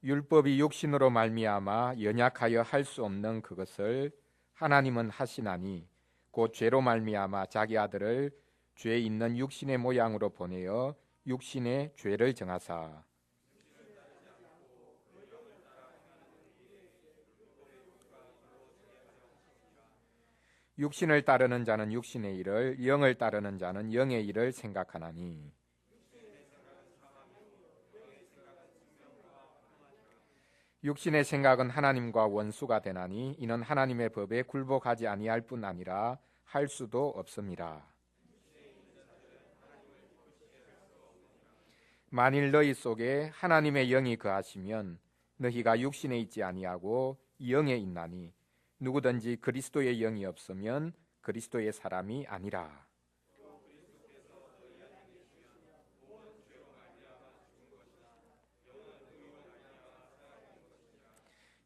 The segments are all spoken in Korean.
율법이 육신으로 말미암아 연약하여 할 수 없는 그것을 하나님은 하시나니 곧 죄로 말미암아 자기 아들을 죄 있는 육신의 모양으로 보내어 육신의 죄를 정하사 육신을 따르는 자는 육신의 일을, 영을 따르는 자는 영의 일을 생각하나니 육신의 생각은 하나님과 원수가 되나니 이는 하나님의 법에 굴복하지 아니할 뿐 아니라 할 수도 없습니다. 만일 너희 속에 하나님의 영이 거하시면 너희가 육신에 있지 아니하고 영에 있나니 누구든지 그리스도의 영이 없으면 그리스도의 사람이 아니라.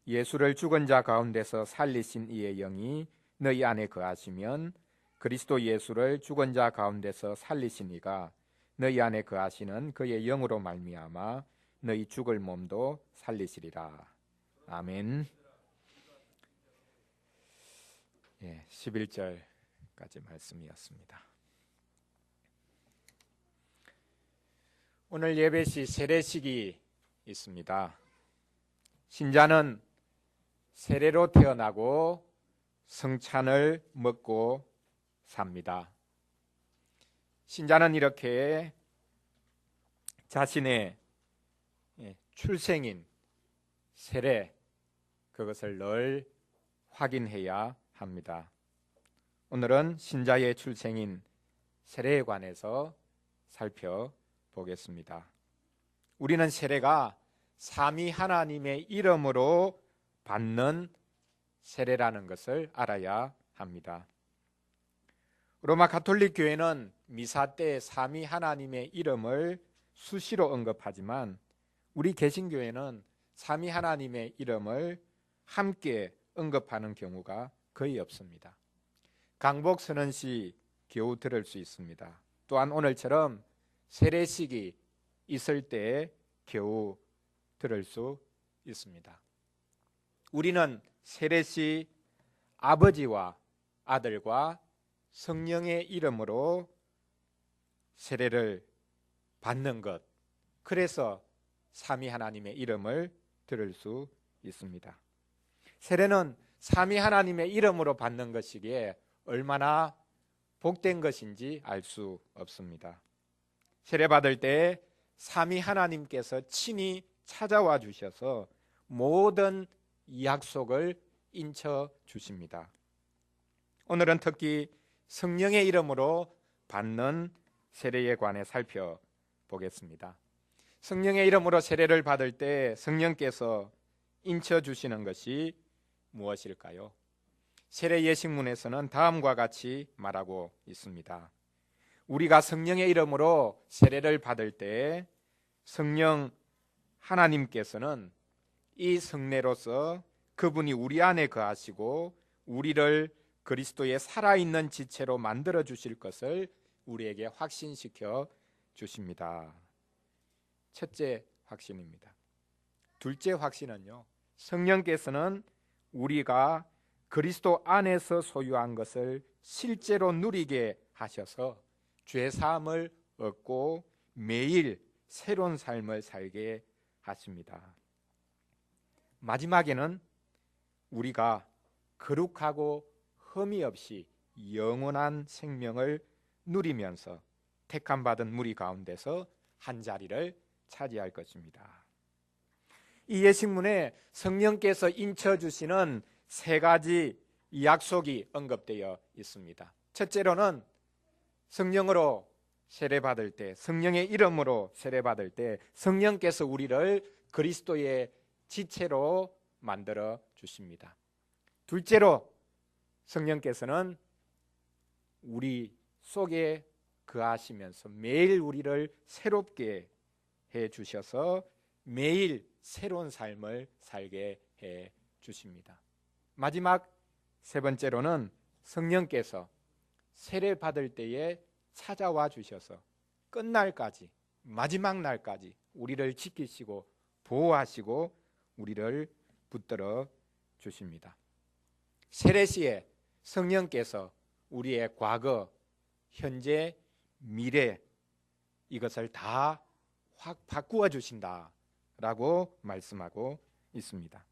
예수를 죽은 자 가운데서 살리신 이의 영이 너희 안에 거하시면 그리스도 예수를 죽은 자 가운데서 살리신 이가 너희 안에 거하시는 그의 영으로 말미암아 너희 죽을 몸도 살리시리라. 아멘. 11절까지 말씀이었습니다. 오늘 예배시 세례식이 있습니다. 신자는 세례로 태어나고 성찬을 먹고 삽니다. 신자는 이렇게 자신의 출생인 세례, 그것을 늘 확인해야 합니다. 오늘은 신자의 출생인 세례에 관해서 살펴보겠습니다. 우리는 세례가 삼위 하나님의 이름으로 받는 세례라는 것을 알아야 합니다. 로마 가톨릭 교회는 미사 때 삼위 하나님의 이름을 수시로 언급하지만 우리 개신교회는 삼위 하나님의 이름을 함께 언급하는 경우가 거의 없습니다. 강복 선언시 겨우 들을 수 있습니다. 또한 오늘처럼 세례식이 있을 때 겨우 들을 수 있습니다. 우리는 세례시 아버지와 아들과 성령의 이름으로 세례를 받는 것, 그래서 삼위 하나님의 이름을 들을 수 있습니다. 세례는 삼위 하나님의 이름으로 받는 것이기에 얼마나 복된 것인지 알 수 없습니다. 세례 받을 때 삼위 하나님께서 친히 찾아와 주셔서 모든 약속을 인쳐 주십니다. 오늘은 특히 성령의 이름으로 받는 세례에 관해 살펴보겠습니다. 성령의 이름으로 세례를 받을 때 성령께서 인쳐 주시는 것이 무엇일까요? 세례 예식문에서는 다음과 같이 말하고 있습니다. 우리가 성령의 이름으로 세례를 받을 때 성령 하나님께서는 이 성례로서 그분이 우리 안에 거하시고 우리를 그리스도의 살아있는 지체로 만들어 주실 것을 우리에게 확신시켜 주십니다. 첫째 확신입니다. 둘째 확신은요, 성령께서는 우리가 그리스도 안에서 소유한 것을 실제로 누리게 하셔서 죄사함을 얻고 매일 새로운 삶을 살게 하십니다. 마지막에는 우리가 거룩하고 흠이 없이 영원한 생명을 누리면서 택함 받은 무리 가운데서 한 자리를 차지할 것입니다. 이 예식문에 성령께서 인쳐 주시는 세 가지 약속이 언급되어 있습니다. 첫째로는 성령으로 세례받을 때, 성령의 이름으로 세례받을 때 성령께서 우리를 그리스도의 지체로 만들어 주십니다. 둘째로 성령께서는 우리 속에 거하시면서 매일 우리를 새롭게 해 주셔서 매일 새로운 삶을 살게 해 주십니다. 마지막 세 번째로는 성령께서 세례 받을 때에 찾아와 주셔서 끝날까지, 마지막 날까지 우리를 지키시고 보호하시고 우리를 붙들어 주십니다. 세례시에 성령께서 우리의 과거, 현재, 미래 이것을 다 확 바꾸어 주신다라고 말씀하고 있습니다.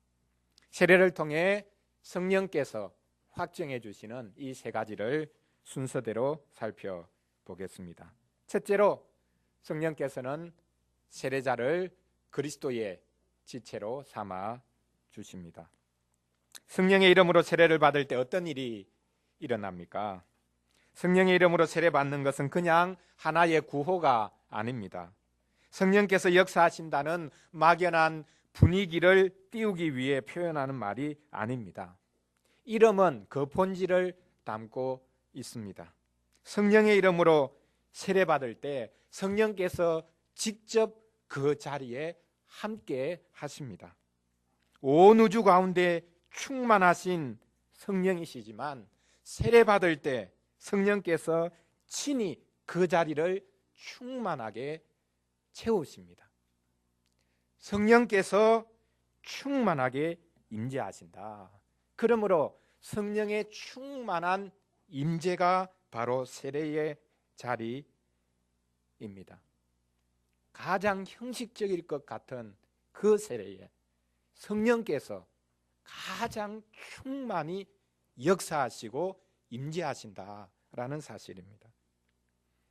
세례를 통해 성령께서 확정해 주시는 이 세 가지를 순서대로 살펴보겠습니다. 첫째로 성령께서는 세례자를 그리스도의 지체로 삼아 주십니다. 성령의 이름으로 세례를 받을 때 어떤 일이 일어납니까? 성령의 이름으로 세례받는 것은 그냥 하나의 구호가 아닙니다. 성령께서 역사하신다는 막연한 분위기를 띄우기 위해 표현하는 말이 아닙니다. 이름은 그 본질을 담고 있습니다. 성령의 이름으로 세례받을 때 성령께서 직접 그 자리에 함께 하십니다. 온 우주 가운데 충만하신 성령이시지만 세례받을 때 성령께서 친히 그 자리를 충만하게 채우십니다. 성령께서 충만하게 임재하신다. 그러므로 성령의 충만한 임재가 바로 세례의 자리입니다. 가장 형식적일 것 같은 그 세례에 성령께서 가장 충만히 역사하시고 임재하신다라는 사실입니다.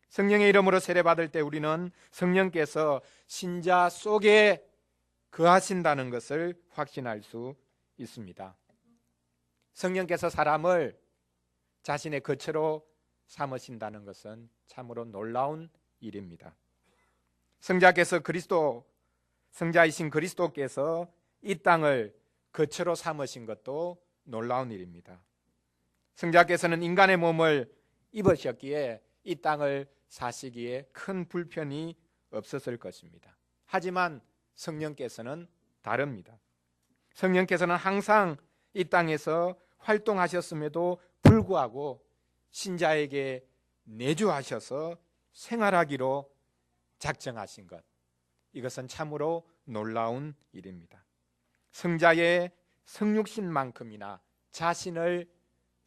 성령의 이름으로 세례받을 때 우리는 성령께서 신자 속에 거하신다는 것을 확신할 수 있습니다. 성령께서 사람을 자신의 거처로 삼으신다는 것은 참으로 놀라운 일입니다. 성자이신 그리스도께서 이 땅을 거처로 삼으신 것도 놀라운 일입니다. 성자께서는 인간의 몸을 입으셨기에 이 땅을 사시기에 큰 불편이 없었을 것입니다. 하지만 성령께서는 다릅니다. 성령께서는 항상 이 땅에서 활동하셨음에도 불구하고 신자에게 내주하셔서 생활하기로 작정하신 것, 이것은 참으로 놀라운 일입니다. 성자의 성육신만큼이나 자신을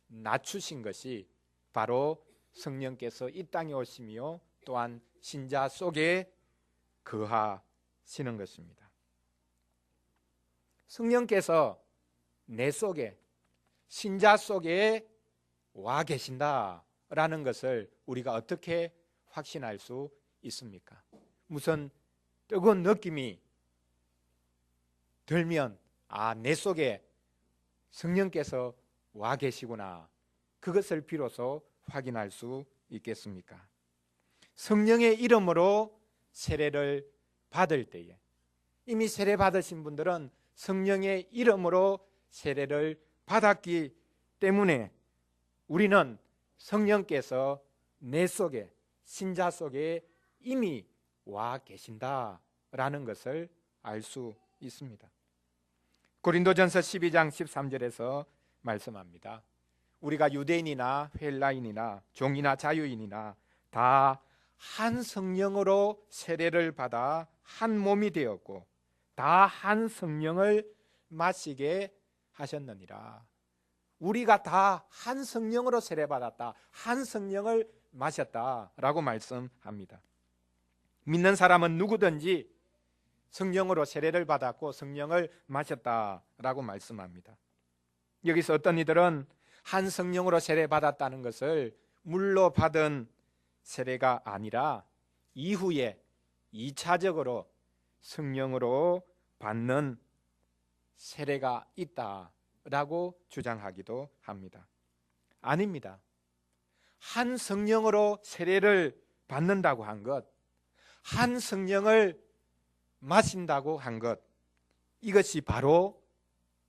낮추신 것이 바로 성령께서 이 땅에 오시며 또한 신자 속에 거하시는 것입니다. 성령께서 내 속에, 신자 속에 와 계신다라는 것을 우리가 어떻게 확신할 수 있습니까? 무슨 뜨거운 느낌이 들면 내 속에 성령께서 와 계시구나, 그것을 비로소 확인할 수 있겠습니까? 성령의 이름으로 세례를 받을 때에 이미 세례 받으신 분들은 성령의 이름으로 세례를 받았기 때문에 우리는 성령께서 내 속에, 신자 속에 이미 와 계신다라는 것을 알 수 있습니다. 고린도전서 12장 13절에서 말씀합니다. 우리가 유대인이나 헬라인이나 종이나 자유인이나 다 한 성령으로 세례를 받아 한 몸이 되었고 다 한 성령을 마시게 하셨느니라. 우리가 다 한 성령으로 세례받았다, 한 성령을 마셨다라고 말씀합니다. 믿는 사람은 누구든지 성령으로 세례를 받았고 성령을 마셨다라고 말씀합니다. 여기서 어떤 이들은 한 성령으로 세례받았다는 것을 물로 받은 세례가 아니라 이후에 2차적으로 성령으로 받는 세례가 있다라고 주장하기도 합니다. 아닙니다. 한 성령으로 세례를 받는다고 한 것, 한 성령을 마신다고 한 것, 이것이 바로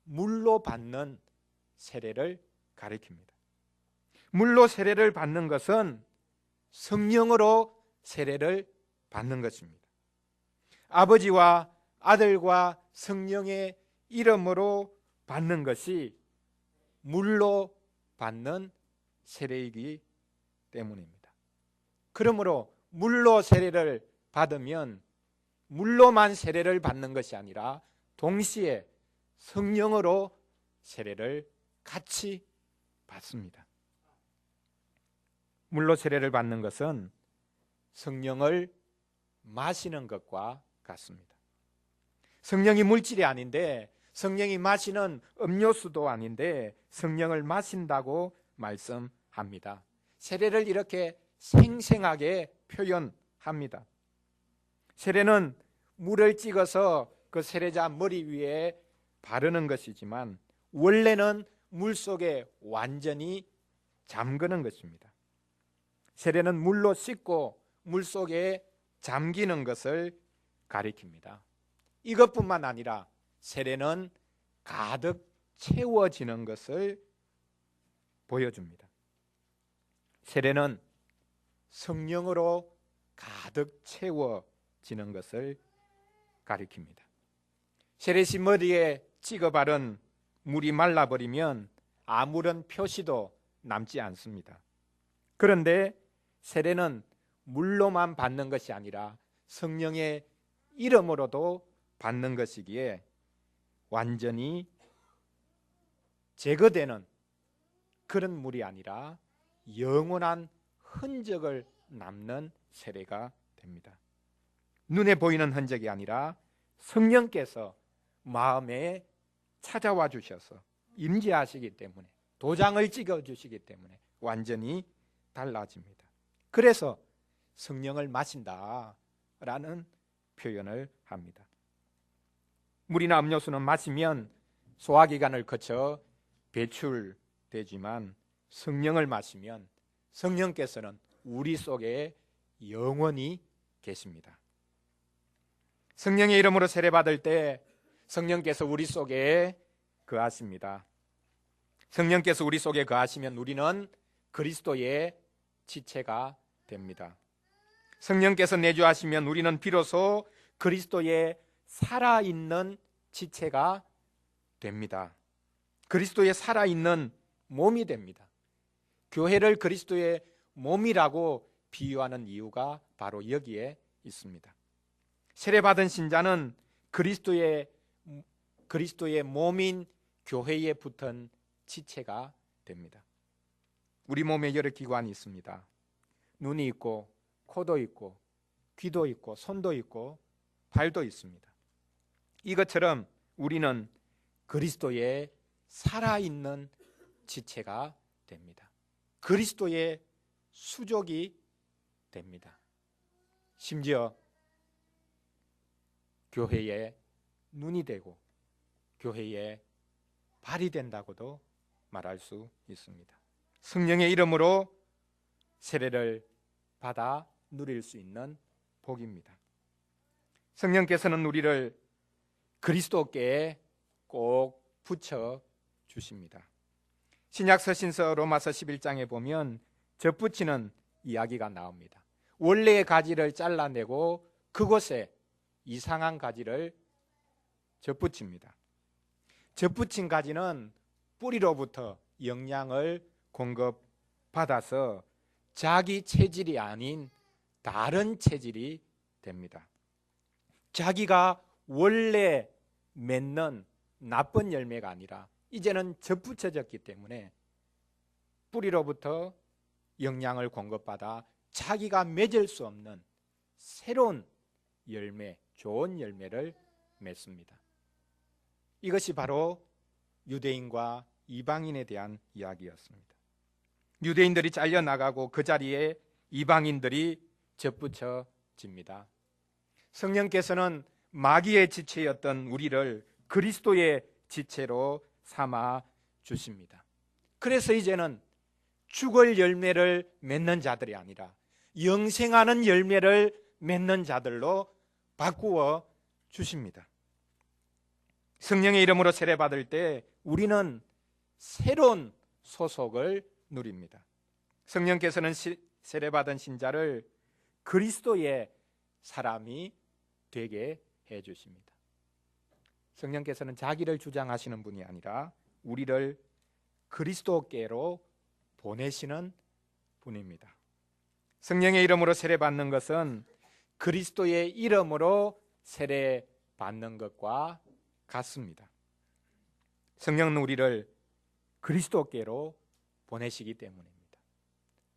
물로 받는 세례를 가리킵니다. 물로 세례를 받는 것은 성령으로 세례를 받는 것입니다. 아버지와 아들과 성령의 이름으로 받는 것이 물로 받는 세례이기 때문입니다. 그러므로 물로 세례를 받으면 물로만 세례를 받는 것이 아니라 동시에 성령으로 세례를 같이 받습니다. 물로 세례를 받는 것은 성령을 마시는 것과 같습니다. 성령이 물질이 아닌데, 성령이 마시는 음료수도 아닌데 성령을 마신다고 말씀합니다. 세례를 이렇게 생생하게 표현합니다. 세례는 물을 찍어서 그 세례자 머리 위에 바르는 것이지만 원래는 물 속에 완전히 잠그는 것입니다. 세례는 물로 씻고 물 속에 잠기는 것을 가리킵니다. 이것뿐만 아니라 세례는 가득 채워지는 것을 보여줍니다. 세례는 성령으로 가득 채워지는 것을 가리킵니다. 세례시 머리에 찍어 바른 물이 말라버리면 아무런 표시도 남지 않습니다. 그런데 세례는 물로만 받는 것이 아니라 성령의 이름으로도 받는 것이기에 완전히 제거되는 그런 물이 아니라 영원한 흔적을 남는 세례가 됩니다. 눈에 보이는 흔적이 아니라 성령께서 마음에 찾아와 주셔서 임재하시기 때문에, 도장을 찍어 주시기 때문에 완전히 달라집니다. 그래서 성령을 마신다라는 표현을 합니다. 물이나 음료수는 마시면 소화기관을 거쳐 배출되지만 성령을 마시면 성령께서는 우리 속에 영원히 계십니다. 성령의 이름으로 세례받을 때 성령께서 우리 속에 거하십니다. 성령께서 우리 속에 거하시면 우리는 그리스도의 지체가 됩니다. 성령께서 내주하시면 우리는 비로소 그리스도의 살아있는 지체가 됩니다. 그리스도의 살아있는 몸이 됩니다. 교회를 그리스도의 몸이라고 비유하는 이유가 바로 여기에 있습니다. 세례받은 신자는 그리스도의 몸인 교회에 붙은 지체가 됩니다. 우리 몸에 여러 기관이 있습니다. 눈이 있고, 코도 있고, 귀도 있고, 손도 있고, 발도 있습니다. 이것처럼 우리는 그리스도의 살아있는 지체가 됩니다. 그리스도의 수족이 됩니다. 심지어 교회의 눈이 되고 교회의 발이 된다고도 말할 수 있습니다. 성령의 이름으로 세례를 받아 누릴 수 있는 복입니다. 성령께서는 우리를 그리스도께 꼭 붙여 주십니다. 신약 서신서 로마서 11장에 보면 젖붙이는 이야기가 나옵니다. 원래의 가지를 잘라내고 그곳에 이상한 가지를 젖붙입니다. 젖붙인 가지는 뿌리로부터 영양을 공급받아서 자기 체질이 아닌 다른 체질이 됩니다. 자기가 원래 맺는 나쁜 열매가 아니라 이제는 젖붙여졌기 때문에 뿌리로부터 영양을 공급받아 자기가 맺을 수 없는 새로운 열매, 좋은 열매를 맺습니다. 이것이 바로 유대인과 이방인에 대한 이야기였습니다. 유대인들이 잘려나가고 그 자리에 이방인들이 젖붙여집니다. 성령께서는 마귀의 지체였던 우리를 그리스도의 지체로 삼아 주십니다. 그래서 이제는 죽을 열매를 맺는 자들이 아니라 영생하는 열매를 맺는 자들로 바꾸어 주십니다. 성령의 이름으로 세례받을 때 우리는 새로운 소속을 누립니다. 성령께서는 세례받은 신자를 그리스도의 사람이 되게 해 주십니다. 성령께서는 자기를 주장하시는 분이 아니라 우리를 그리스도께로 보내시는 분입니다. 성령의 이름으로 세례받는 것은 그리스도의 이름으로 세례받는 것과 같습니다. 성령은 우리를 그리스도께로 보내시기 때문입니다.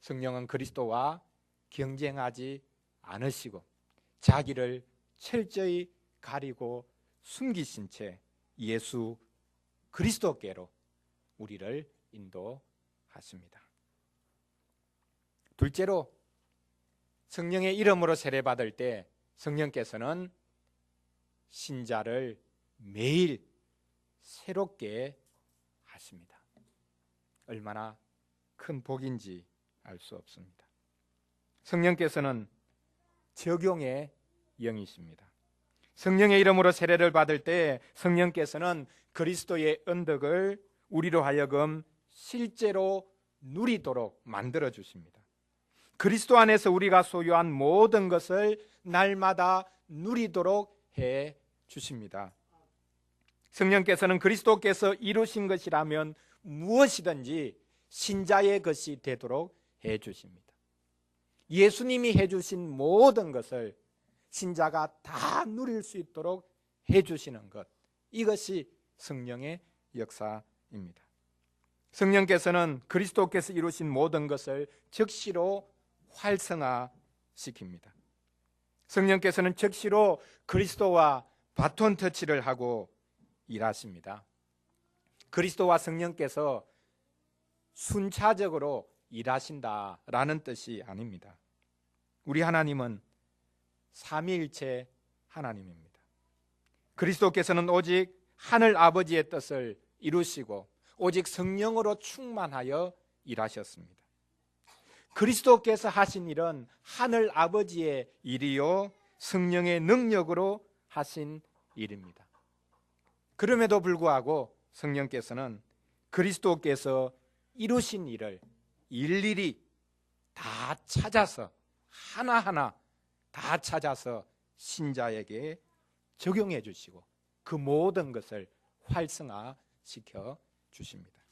성령은 그리스도와 경쟁하지 않으시고 자기를 철저히 가리고 숨기신 채 예수 그리스도께로 우리를 인도하십니다. 둘째로, 성령의 이름으로 세례받을 때 성령께서는 신자를 매일 새롭게 하십니다. 얼마나 큰 복인지 알 수 없습니다. 성령께서는 적용의 영이십니다. 성령의 이름으로 세례를 받을 때 성령께서는 그리스도의 언덕을 우리로 하여금 실제로 누리도록 만들어 주십니다. 그리스도 안에서 우리가 소유한 모든 것을 날마다 누리도록 해 주십니다. 성령께서는 그리스도께서 이루신 것이라면 무엇이든지 신자의 것이 되도록 해 주십니다. 예수님이 해 주신 모든 것을 신자가 다 누릴 수 있도록 해 주시는 것, 이것이 성령의 역사입니다. 성령께서는 그리스도께서 이루신 모든 것을 즉시로 활성화시킵니다. 성령께서는 즉시로 그리스도와 바톤 터치를 하고 일하십니다. 그리스도와 성령께서 순차적으로 일하신다라는 뜻이 아닙니다. 우리 하나님은 삼위일체 하나님입니다. 그리스도께서는 오직 하늘 아버지의 뜻을 이루시고 오직 성령으로 충만하여 일하셨습니다. 그리스도께서 하신 일은 하늘 아버지의 일이요 성령의 능력으로 하신 일입니다. 그럼에도 불구하고 성령께서는 그리스도께서 이루신 일을 일일이 다 찾아서 하나하나 다 찾아서 신자에게 적용해 주시고 그 모든 것을 활성화시켜 주십니다.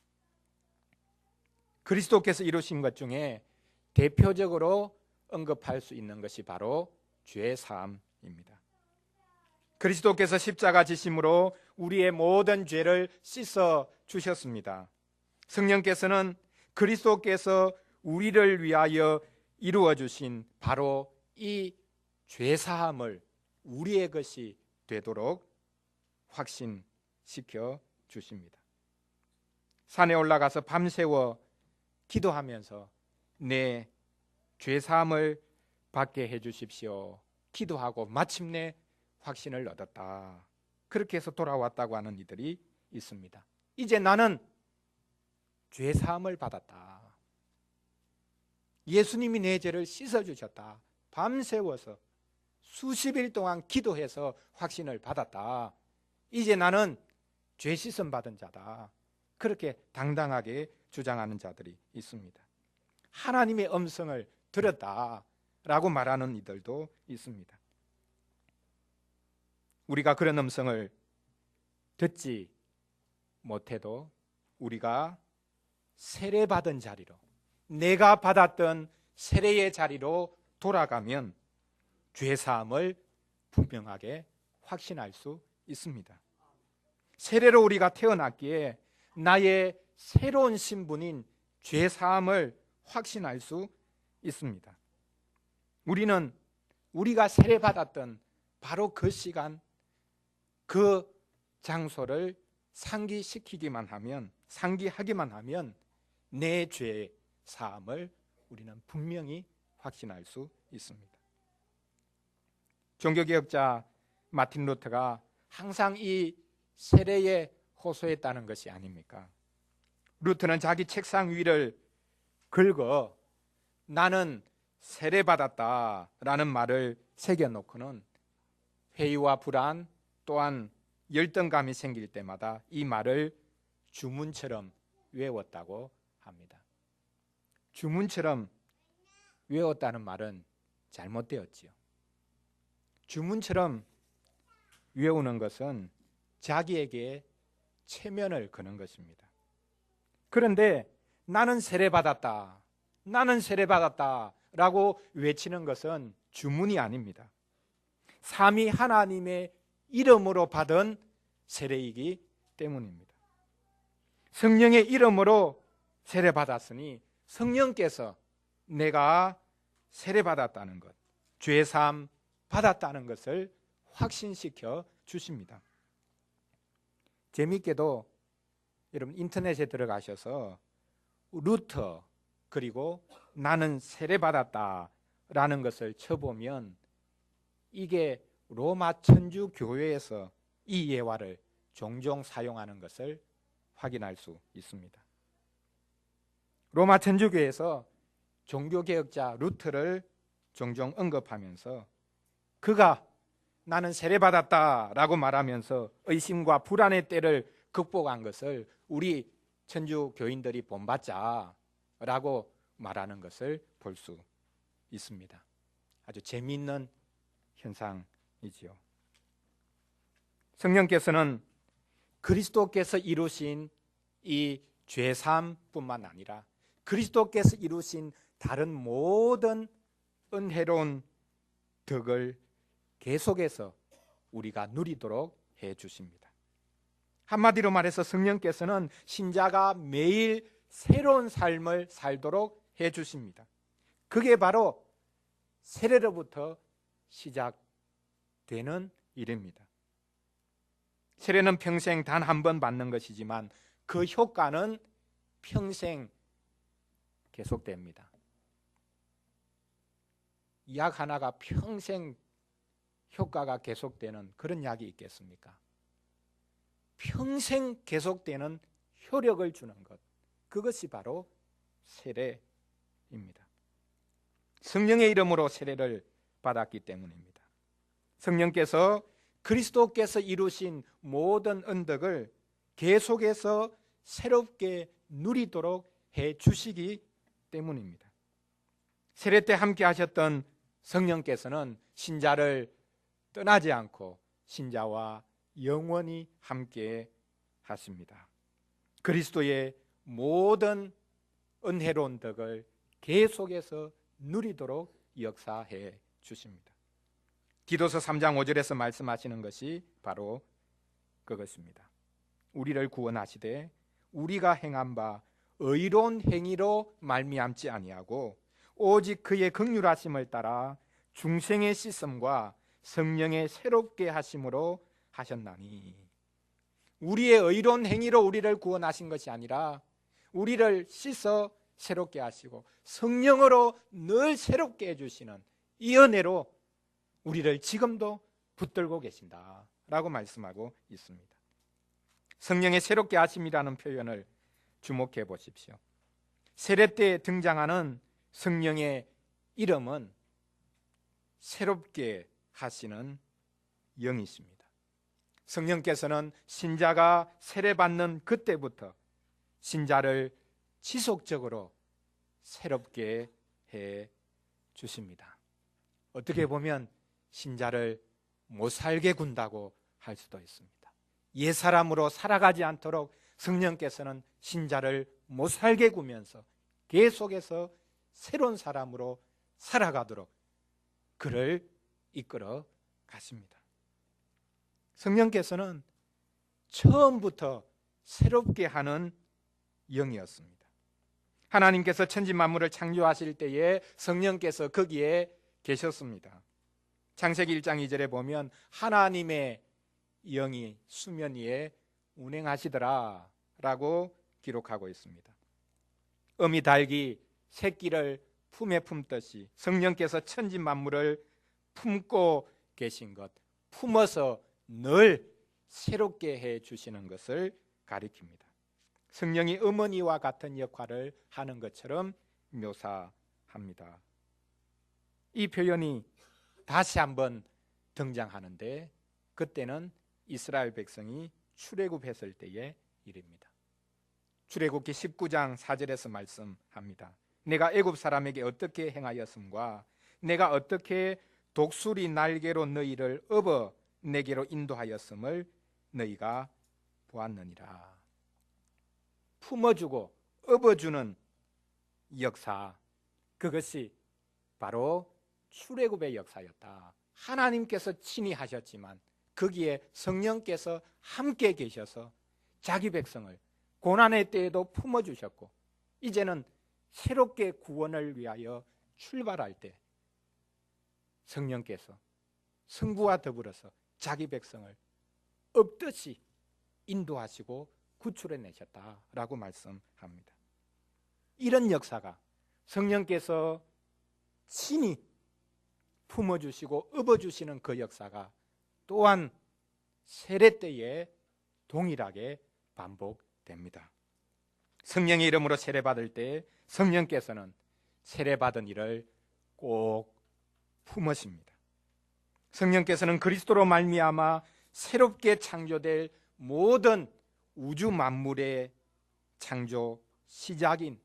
그리스도께서 이루신 것 중에 대표적으로 언급할 수 있는 것이 바로 죄 사함입니다. 그리스도께서 십자가 지심으로 우리의 모든 죄를 씻어 주셨습니다. 성령께서는 그리스도께서 우리를 위하여 이루어 주신 바로 이 죄 사함을 우리의 것이 되도록 확신시켜 주십니다. 산에 올라가서 밤새워 기도하면서 내 죄 사함을 받게 해 주십시오 기도하고 마침내 확신을 얻었다. 그렇게 해서 돌아왔다고 하는 이들이 있습니다. 이제 나는 죄 사함을 받았다. 예수님이 내 죄를 씻어 주셨다. 밤새워서 수십일 동안 기도해서 확신을 받았다. 이제 나는 죄 씻음 받은 자다. 그렇게 당당하게 주장하는 자들이 있습니다. 하나님의 음성을 들었다라고 말하는 이들도 있습니다. 우리가 그런 음성을 듣지 못해도 우리가 세례받은 자리로, 내가 받았던 세례의 자리로 돌아가면 죄사함을 분명하게 확신할 수 있습니다. 세례로 우리가 태어났기에 나의 새로운 신분인 죄사함을 확신할 수 있습니다. 우리는 우리가 세례받았던 바로 그 시간, 그 장소를 상기하기만 하면 내 죄 사함을 우리는 분명히 확신할 수 있습니다. 종교개혁자 마틴 루터가 항상 이 세례에 호소했다는 것이 아닙니까? 루터는 자기 책상 위를 긁어 나는 세례받았다라는 말을 새겨놓고는 회의와 불안 또한 열등감이 생길 때마다 이 말을 주문처럼 외웠다고 합니다. 주문처럼 외웠다는 말은 잘못되었지요. 주문처럼 외우는 것은 자기에게 체면을 거는 것입니다. 그런데 나는 세례받았다, 나는 세례받았다 라고 외치는 것은 주문이 아닙니다. 삼위 하나님의 이름으로 받은 세례이기 때문입니다. 성령의 이름으로 세례받았으니 성령께서 내가 세례받았다는 것, 죄사함 받았다는 것을 확신시켜 주십니다. 재미있게도 여러분 인터넷에 들어가셔서 루터 그리고 나는 세례받았다라는 것을 쳐보면 이게 로마 천주 교회에서 이 예화를 종종 사용하는 것을 확인할 수 있습니다. 로마 천주교에서 종교개혁자 루터를 종종 언급하면서 그가 나는 세례받았다라고 말하면서 의심과 불안의 때를 극복한 것을 우리 천주교인들이 본받자라고 말하는 것을 볼 수 있습니다. 아주 재미있는 현상이지요. 성령께서는 그리스도께서 이루신 이 죄사함뿐만 아니라 그리스도께서 이루신 다른 모든 은혜로운 덕을 계속해서 우리가 누리도록 해 주십니다. 한마디로 말해서 성령께서는 신자가 매일 새로운 삶을 살도록 해 주십니다. 그게 바로 세례로부터 시작되는 일입니다. 세례는 평생 단 한 번 받는 것이지만 그 효과는 평생 계속됩니다. 약 하나가 평생 효과가 계속되는 그런 약이 있겠습니까? 평생 계속되는 효력을 주는 것, 그것이 바로 세례입니다. 성령의 이름으로 세례를 받았기 때문입니다. 성령께서 그리스도께서 이루신 모든恩덕을 계속해서 새롭게 누리도록 해 주시기 때문입니다. 세례 때 함께 하셨던 성령께서는 신자를 떠나지 않고 신자와 영원히 함께 하십니다. 그리스도의 모든 은혜로운 덕을 계속해서 누리도록 역사해 주십니다. 디도서 3장 5절에서 말씀하시는 것이 바로 그것입니다. 우리를 구원하시되 우리가 행한 바 의로운 행위로 말미암지 아니하고 오직 그의 긍휼하심을 따라 중생의 씻음과 성령의 새롭게 하심으로 하셨나니. 우리의 의로운 행위로 우리를 구원하신 것이 아니라 우리를 씻어 새롭게 하시고 성령으로 늘 새롭게 해주시는 이 은혜로 우리를 지금도 붙들고 계신다라고 말씀하고 있습니다. 성령의 새롭게 하심이라는 표현을 주목해 보십시오. 세례 때 등장하는 성령의 이름은 새롭게 하시는 영이십니다. 성령께서는 신자가 세례받는 그때부터 신자를 지속적으로 새롭게 해 주십니다. 어떻게 보면 신자를 못 살게 군다고 할 수도 있습니다. 옛사람으로 살아가지 않도록 성령께서는 신자를 못 살게 구면서 계속해서 새로운 사람으로 살아가도록 그를 이끌어 가십니다. 성령께서는 처음부터 새롭게 하는 영이었습니다. 하나님께서 천지 만물을 창조하실 때에 성령께서 거기에 계셨습니다. 창세기 1장 2절에 보면 하나님의 영이 수면 위에 운행하시더라 라고 기록하고 있습니다. 어미 닭이 새끼를 품에 품듯이 성령께서 천지 만물을 품고 계신 것, 품어서 늘 새롭게 해 주시는 것을 가리킵니다. 성령이 어머니와 같은 역할을 하는 것처럼 묘사합니다. 이 표현이 다시 한번 등장하는데 그때는 이스라엘 백성이 출애굽했을 때의 일입니다. 출애굽기 19장 4절에서 말씀합니다. 내가 애굽 사람에게 어떻게 행하였음과 내가 어떻게 독수리 날개로 너희를 업어 내게로 인도하였음을 너희가 보았느니라. 품어주고 업어주는 역사, 그것이 바로 출애굽의 역사였다. 하나님께서 친히 하셨지만 거기에 성령께서 함께 계셔서 자기 백성을 고난의 때에도 품어주셨고 이제는 새롭게 구원을 위하여 출발할 때 성령께서 성부와 더불어서 자기 백성을 없듯이 인도하시고 구출해 내셨다라고 말씀합니다. 이런 역사가 성령께서 친히 품어주시고 업어주시는 그 역사가 또한 세례 때에 동일하게 반복됩니다. 성령의 이름으로 세례받을 때 성령께서는 세례받은 이를 꼭 품으십니다. 성령께서는 그리스도로 말미암아 새롭게 창조될 모든 우주 만물의 창조 시작인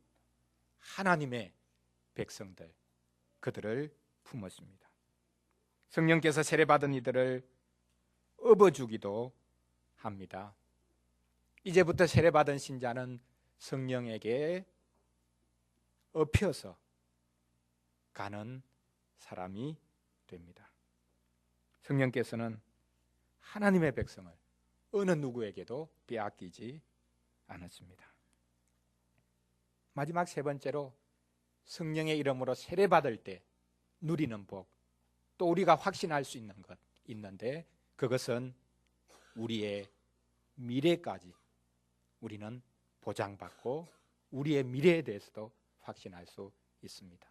하나님의 백성들, 그들을 품으십니다. 성령께서 세례받은 이들을 업어주기도 합니다. 이제부터 세례받은 신자는 성령에게 업혀서 가는 사람이 됩니다. 성령께서는 하나님의 백성을 어느 누구에게도 빼앗기지 않았습니다. 마지막 세 번째로 성령의 이름으로 세례받을 때 누리는 복, 또 우리가 확신할 수 있는 것 있는데 그것은 우리의 미래까지 우리는 보장받고 우리의 미래에 대해서도 확신할 수 있습니다.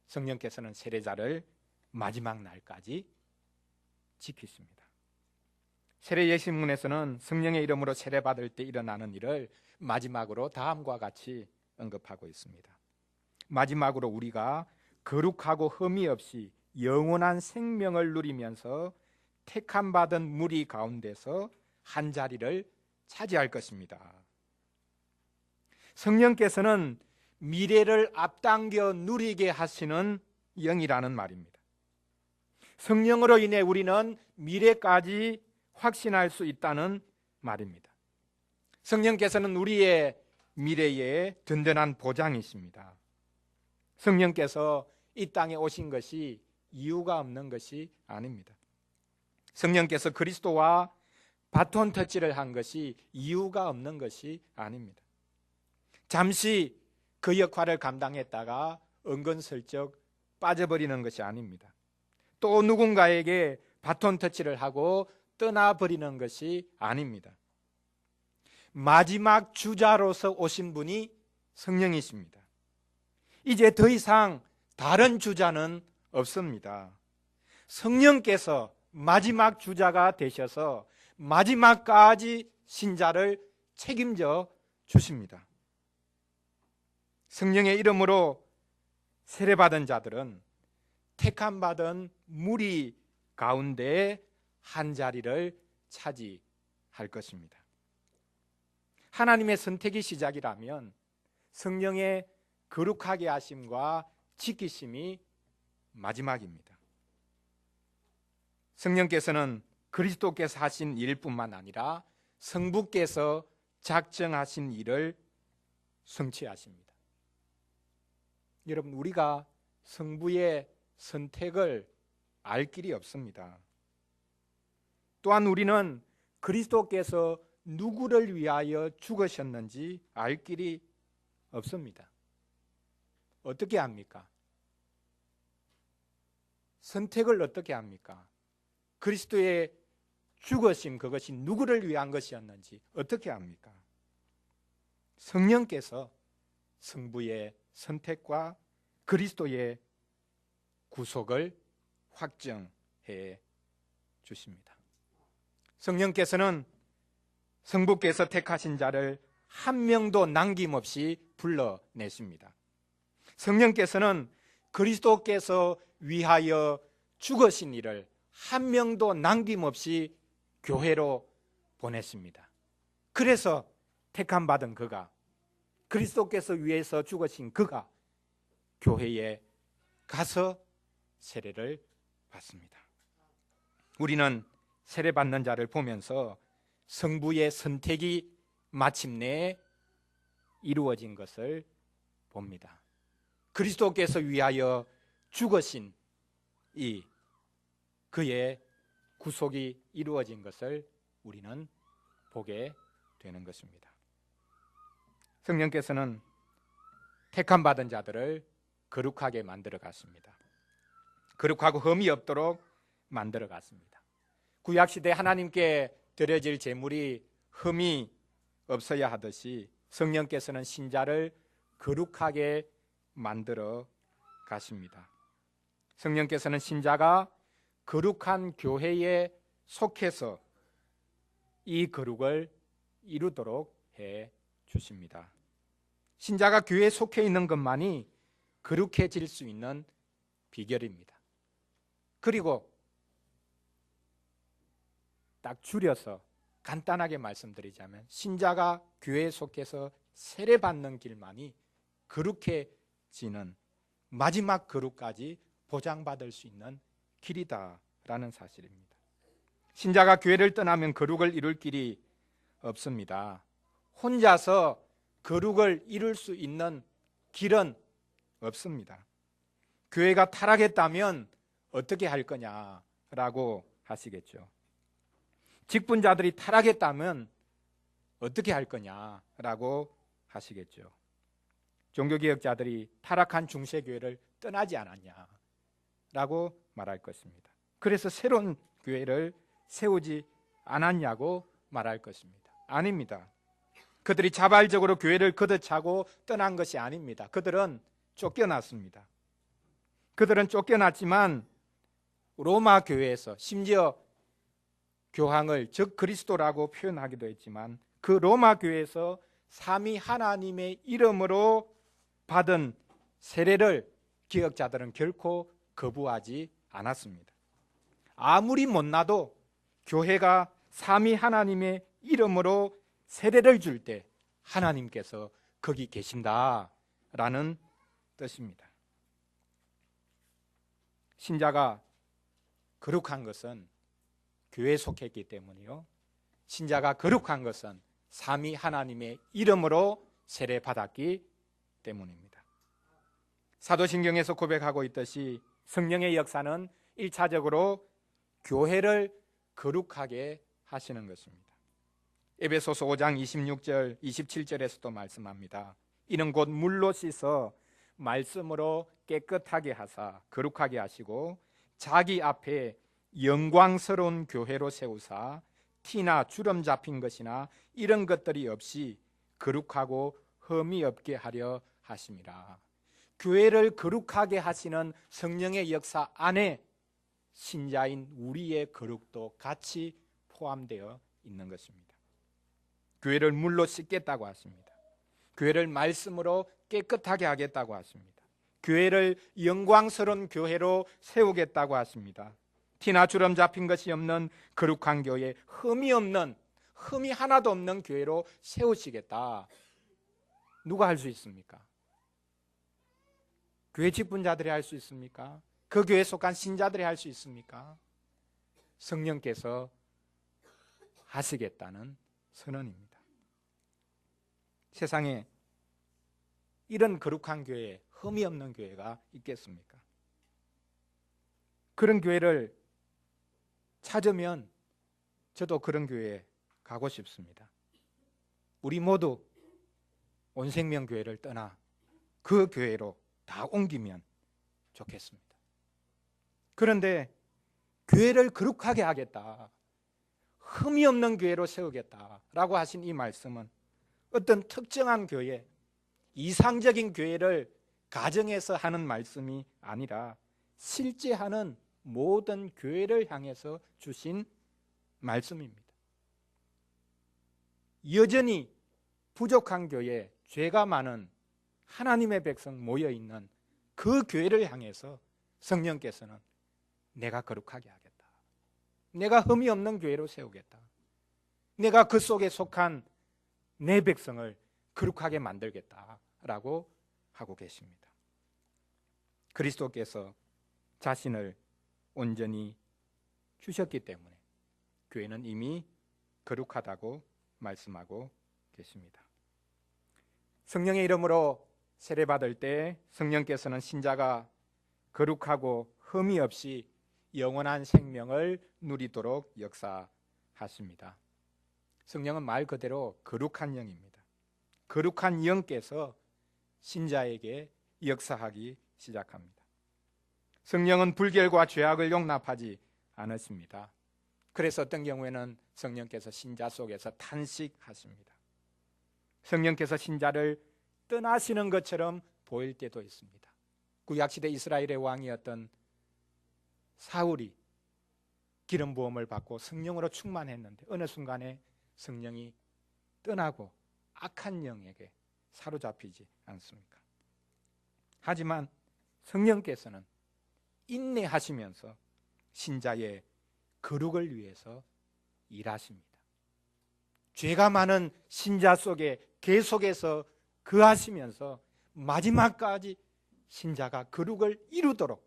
성령께서는 세례자를 마지막 날까지 지키십니다. 세례 예시문에서는 성령의 이름으로 세례받을 때 일어나는 일을 마지막으로 다음과 같이 언급하고 있습니다. 마지막으로 우리가 거룩하고 흠이 없이 영원한 생명을 누리면서 택함 받은 무리 가운데서 한 자리를 차지할 것입니다. 성령께서는 미래를 앞당겨 누리게 하시는 영이라는 말입니다. 성령으로 인해 우리는 미래까지 확신할 수 있다는 말입니다. 성령께서는 우리의 미래의 든든한 보장이십니다. 성령께서 이 땅에 오신 것이 이유가 없는 것이 아닙니다. 성령께서 그리스도와 바톤 터치를 한 것이 이유가 없는 것이 아닙니다. 잠시 그 역할을 감당했다가 은근슬쩍 빠져버리는 것이 아닙니다. 또 누군가에게 바톤 터치를 하고 떠나버리는 것이 아닙니다. 마지막 주자로서 오신 분이 성령이십니다. 이제 더 이상 다른 주자는 없습니다. 성령께서 마지막 주자가 되셔서 마지막까지 신자를 책임져 주십니다. 성령의 이름으로 세례받은 자들은 택함받은 무리 가운데 한 자리를 차지할 것입니다. 하나님의 선택이 시작이라면 성령의 거룩하게 하심과 지키심이 마지막입니다. 성령께서는 그리스도께서 하신 일뿐만 아니라 성부께서 작정하신 일을 성취하십니다. 여러분, 우리가 성부의 선택을 알 길이 없습니다. 또한 우리는 그리스도께서 누구를 위하여 죽으셨는지 알 길이 없습니다. 어떻게 합니까? 선택을 어떻게 합니까? 그리스도의 죽으심 그것이 누구를 위한 것이었는지 어떻게 합니까? 성령께서 성부의 선택과 그리스도의 구속을 확정해 주십니다. 성령께서는 성부께서 택하신 자를 한 명도 남김없이 불러내십니다. 성령께서는 그리스도께서 위하여 죽으신 이를 한 명도 남김없이 교회로 보냈습니다. 그래서 택함 받은 그가, 그리스도께서 위해서 죽으신 그가 교회에 가서 세례를 받습니다. 우리는 세례 받는 자를 보면서 성부의 선택이 마침내 이루어진 것을 봅니다. 그리스도께서 위하여 죽으신 이 그의 구속이 이루어진 것을 우리는 보게 되는 것입니다. 성령께서는 택함 받은 자들을 거룩하게 만들어 갔습니다. 거룩하고 흠이 없도록 만들어 갔습니다. 구약 시대 하나님께 드려질 제물이 흠이 없어야 하듯이 성령께서는 신자를 거룩하게 만들어 가십니다. 성령께서는 신자가 거룩한 교회에 속해서 이 거룩을 이루도록 해 주십니다. 신자가 교회에 속해 있는 것만이 거룩해질 수 있는 비결입니다. 그리고 딱 줄여서 간단하게 말씀드리자면 신자가 교회에 속해서 세례받는 길만이 거룩해지는 마지막 거룩까지 보장받을 수 있는 길이다라는 사실입니다. 신자가 교회를 떠나면 거룩을 이룰 길이 없습니다. 혼자서 거룩을 이룰 수 있는 길은 없습니다. 교회가 타락했다면 어떻게 할 거냐라고 하시겠죠. 직분자들이 타락했다면 어떻게 할 거냐라고 하시겠죠. 종교개혁자들이 타락한 중세교회를 떠나지 않았냐라고 말할 것입니다. 그래서 새로운 교회를 세우지 않았냐고 말할 것입니다. 아닙니다. 그들이 자발적으로 교회를 걷어차고 떠난 것이 아닙니다. 그들은 쫓겨났습니다. 그들은 쫓겨났지만 로마 교회에서 심지어 교황을 즉 그리스도라고 표현하기도 했지만 그 로마 교회에서 삼위 하나님의 이름으로 받은 세례를 기억자들은 결코 거부하지 않았습니다. 아무리 못나도 교회가 삼위 하나님의 이름으로 세례를 줄 때 하나님께서 거기 계신다라는 뜻입니다. 신자가 거룩한 것은 교회에 속했기 때문이요. 신자가 거룩한 것은 삼위 하나님의 이름으로 세례받았기 때문입니다. 사도신경에서 고백하고 있듯이 성령의 역사는 1차적으로 교회를 거룩하게 하시는 것입니다. 에베소서 5장 26절 27절에서도 말씀합니다. 이는 곧 물로 씻어 말씀으로 깨끗하게 하사 거룩하게 하시고 자기 앞에 영광스러운 교회로 세우사 티나 주름 잡힌 것이나 이런 것들이 없이 거룩하고 흠이 없게 하려 하심이라. 교회를 거룩하게 하시는 성령의 역사 안에 신자인 우리의 거룩도 같이 포함되어 있는 것입니다. 교회를 물로 씻겠다고 하십니다. 교회를 말씀으로 깨끗하게 하겠다고 하십니다. 교회를 영광스러운 교회로 세우겠다고 하십니다. 티나 주름 잡힌 것이 없는 거룩한 교회, 흠이 하나도 없는 교회로 세우시겠다. 누가 할 수 있습니까? 교회 직분자들이 할 수 있습니까? 그 교회에 속한 신자들이 할 수 있습니까? 성령께서 하시겠다는 선언입니다. 세상에 이런 거룩한 교회, 흠이 없는 교회가 있겠습니까? 그런 교회를 찾으면 저도 그런 교회에 가고 싶습니다. 우리 모두 온생명교회를 떠나 그 교회로 다 옮기면 좋겠습니다. 그런데 교회를 거룩하게 하겠다, 흠이 없는 교회로 세우겠다라고 하신 이 말씀은 어떤 특정한 교회, 이상적인 교회를 가정해서 하는 말씀이 아니라 실제 하는 모든 교회를 향해서 주신 말씀입니다. 여전히 부족한 교회, 죄가 많은 하나님의 백성 모여있는 그 교회를 향해서 성령께서는 내가 거룩하게 하겠다, 내가 흠이 없는 교회로 세우겠다, 내가 그 속에 속한 내 백성을 거룩하게 만들겠다라고 하고 계십니다. 그리스도께서 자신을 온전히 주셨기 때문에 교회는 이미 거룩하다고 말씀하고 계십니다. 성령의 이름으로 세례받을 때 성령께서는 신자가 거룩하고 흠이 없이 영원한 생명을 누리도록 역사하십니다. 성령은 말 그대로 거룩한 영입니다. 거룩한 영께서 신자에게 역사하기 시작합니다. 성령은 불결과 죄악을 용납하지 않으십니다. 그래서 어떤 경우에는 성령께서 신자 속에서 탄식하십니다. 성령께서 신자를 떠나시는 것처럼 보일 때도 있습니다. 구약시대 이스라엘의 왕이었던 사울이 기름 부음을 받고 성령으로 충만했는데 어느 순간에 성령이 떠나고 악한 영에게 사로잡히지 않습니까? 하지만 성령께서는 인내하시면서 신자의 거룩을 위해서 일하십니다. 죄가 많은 신자 속에 계속해서 거하시면서 마지막까지 신자가 거룩을 이루도록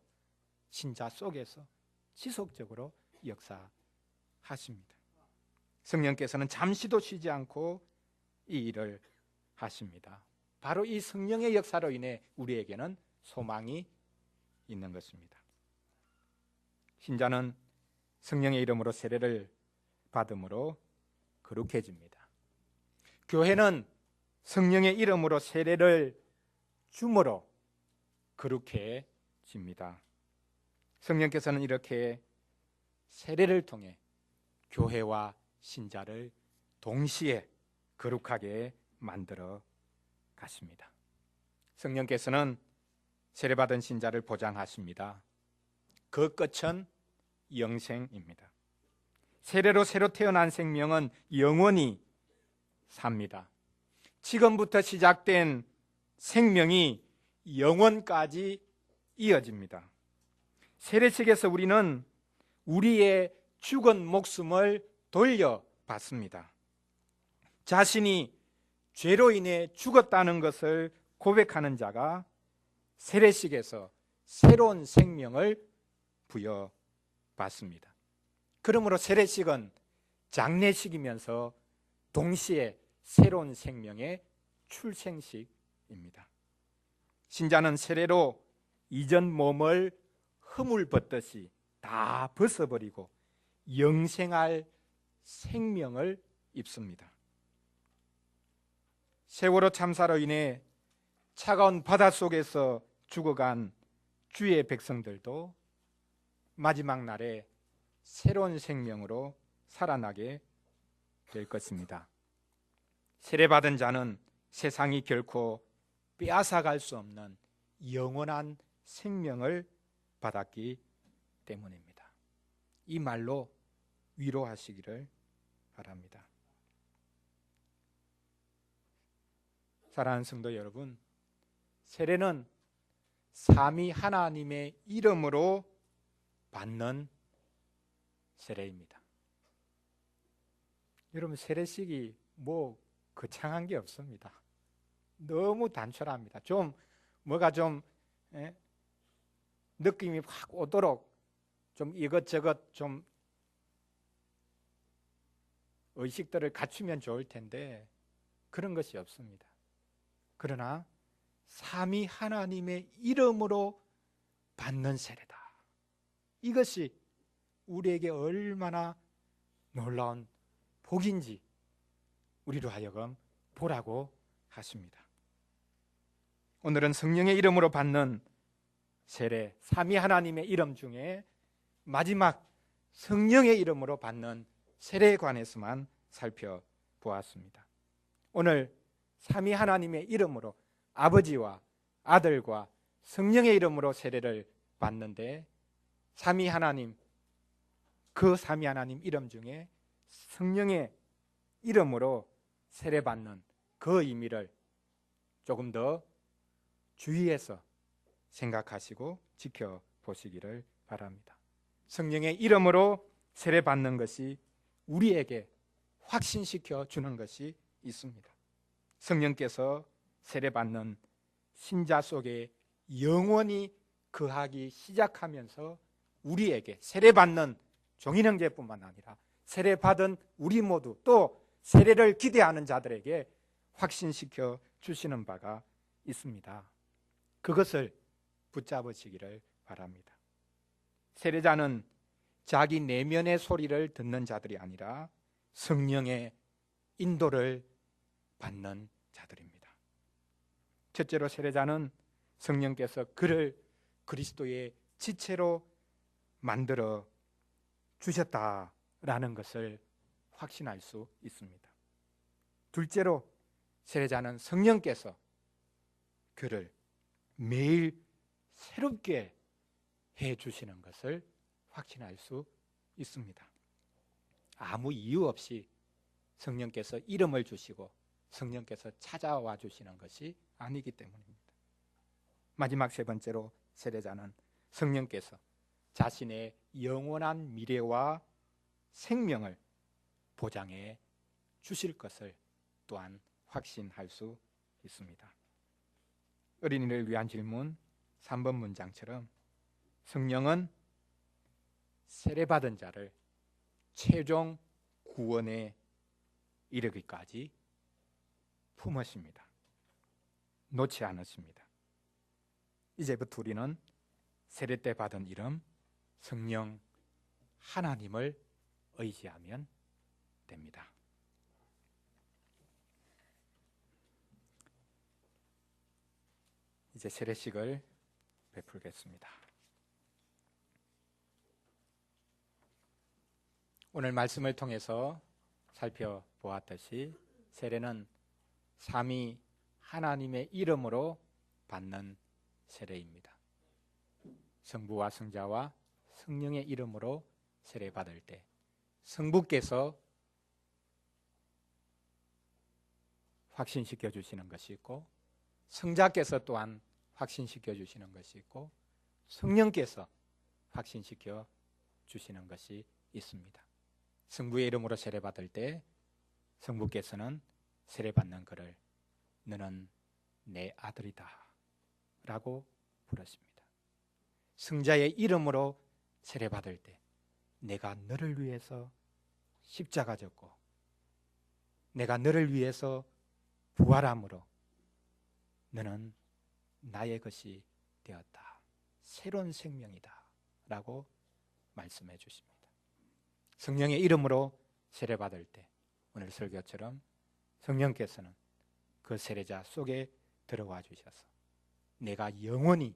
신자 속에서 지속적으로 역사하십니다. 성령께서는 잠시도 쉬지 않고 이 일을 하십니다. 바로 이 성령의 역사로 인해 우리에게는 소망이 있는 것입니다. 신자는 성령의 이름으로 세례를 받음으로 거룩해집니다. 교회는 성령의 이름으로 세례를 줌으로 거룩해집니다. 성령께서는 이렇게 세례를 통해 교회와 신자를 동시에 거룩하게 만들어 가십니다. 성령께서는 세례받은 신자를 보장하십니다. 그 끝은 영생입니다. 세례로 새로 태어난 생명은 영원히 삽니다. 지금부터 시작된 생명이 영원까지 이어집니다. 세례식에서 우리는 우리의 죽은 목숨을 돌려받습니다. 자신이 죄로 인해 죽었다는 것을 고백하는 자가 세례식에서 새로운 생명을 부여받습니다. 그러므로 세례식은 장례식이면서 동시에 새로운 생명의 출생식입니다. 신자는 세례로 이전 몸을 허물 벗듯이 다 벗어버리고 영생할 생명을 입습니다. 세월호 참사로 인해 차가운 바닷속에서 죽어간 주의 백성들도 마지막 날에 새로운 생명으로 살아나게 될 것입니다. 세례받은 자는 세상이 결코 빼앗아갈 수 없는 영원한 생명을 받았기 때문입니다. 이 말로 위로하시기를 바랍니다. 사랑하는 성도 여러분, 세례는 삼위 하나님의 이름으로 받는 세례입니다. 여러분, 세례식이 거창한 게 없습니다. 너무 단촐합니다. 뭐가 느낌이 확 오도록 좀 이것저것 좀 의식들을 갖추면 좋을 텐데 그런 것이 없습니다. 그러나 삼위 하나님의 이름으로 받는 세례다. 이것이 우리에게 얼마나 놀라운 복인지 우리로 하여금 보라고 하십니다. 오늘은 성령의 이름으로 받는 세례, 삼위 하나님의 이름 중에 마지막 성령의 이름으로 받는 세례에 관해서만 살펴보았습니다. 오늘 삼위 하나님의 이름으로 아버지와 아들과 성령의 이름으로 세례를 받는데 삼위 하나님, 그 삼위 하나님 이름 중에 성령의 이름으로 세례받는 그 의미를 조금 더 주의해서 생각하시고 지켜보시기를 바랍니다. 성령의 이름으로 세례받는 것이 우리에게 확신시켜 주는 것이 있습니다. 성령께서 세례받는 신자 속에 영원히 거하기 시작하면서 우리에게 세례받는 종인 형제뿐만 아니라 세례받은 우리 모두 또 세례를 기대하는 자들에게 확신시켜 주시는 바가 있습니다. 그것을 붙잡으시기를 바랍니다. 세례자는 자기 내면의 소리를 듣는 자들이 아니라 성령의 인도를 받는 자들입니다. 첫째로 세례자는 성령께서 그를 그리스도의 지체로 만들어 주셨다라는 것을 확신할 수 있습니다. 둘째로 세례자는 성령께서 그를 매일 새롭게 해 주시는 것을 확신할 수 있습니다. 아무 이유 없이 성령께서 이름을 주시고 성령께서 찾아와 주시는 것이 아니기 때문입니다. 마지막 세 번째로 세례자는 성령께서 자신의 영원한 미래와 생명을 보장해 주실 것을 또한 확신할 수 있습니다. 어린이를 위한 질문 3번 문장처럼 성령은 세례받은 자를 최종 구원에 이르기까지 품으십니다. 놓지 않으십니다. 이제부터 우리는 세례 때 받은 이름 성령 하나님을 의지하면 됩니다. 이제 세례식을 베풀겠습니다. 오늘 말씀을 통해서 살펴보았듯이 세례는 삼위 하나님의 이름으로 받는 세례입니다. 성부와 성자와 성령의 이름으로 세례받을 때 성부께서 확신시켜 주시는 것이 있고 성자께서 또한 확신시켜 주시는 것이 있고 성령께서 확신시켜 주시는 것이 있습니다. 성부의 이름으로 세례받을 때 성부께서는 세례받는 그를 너는 내 아들이다 라고 부르십니다. 성자의 이름으로 세례받을 때 내가 너를 위해서 십자가 졌고 내가 너를 위해서 부활함으로 너는 나의 것이 되었다. 새로운 생명이다 라고 말씀해 주십니다. 성령의 이름으로 세례받을 때 오늘 설교처럼 성령께서는 그 세례자 속에 들어와 주셔서 내가 영원히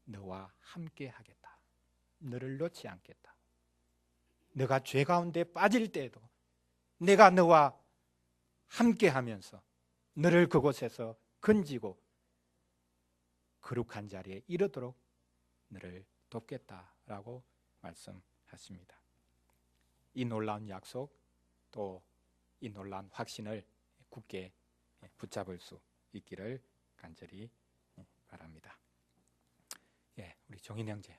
너와 함께 하겠다. 너를 놓지 않겠다. 너가 죄 가운데 빠질 때에도 내가 너와 함께 하면서 너를 그곳에서 건지고 거룩한 자리에 이르도록 너를 돕겠다라고 말씀하십니다. 이 놀라운 약속 또 이 놀라운 확신을 굳게 붙잡을 수 있기를 간절히 바랍니다. 우리 종인 형제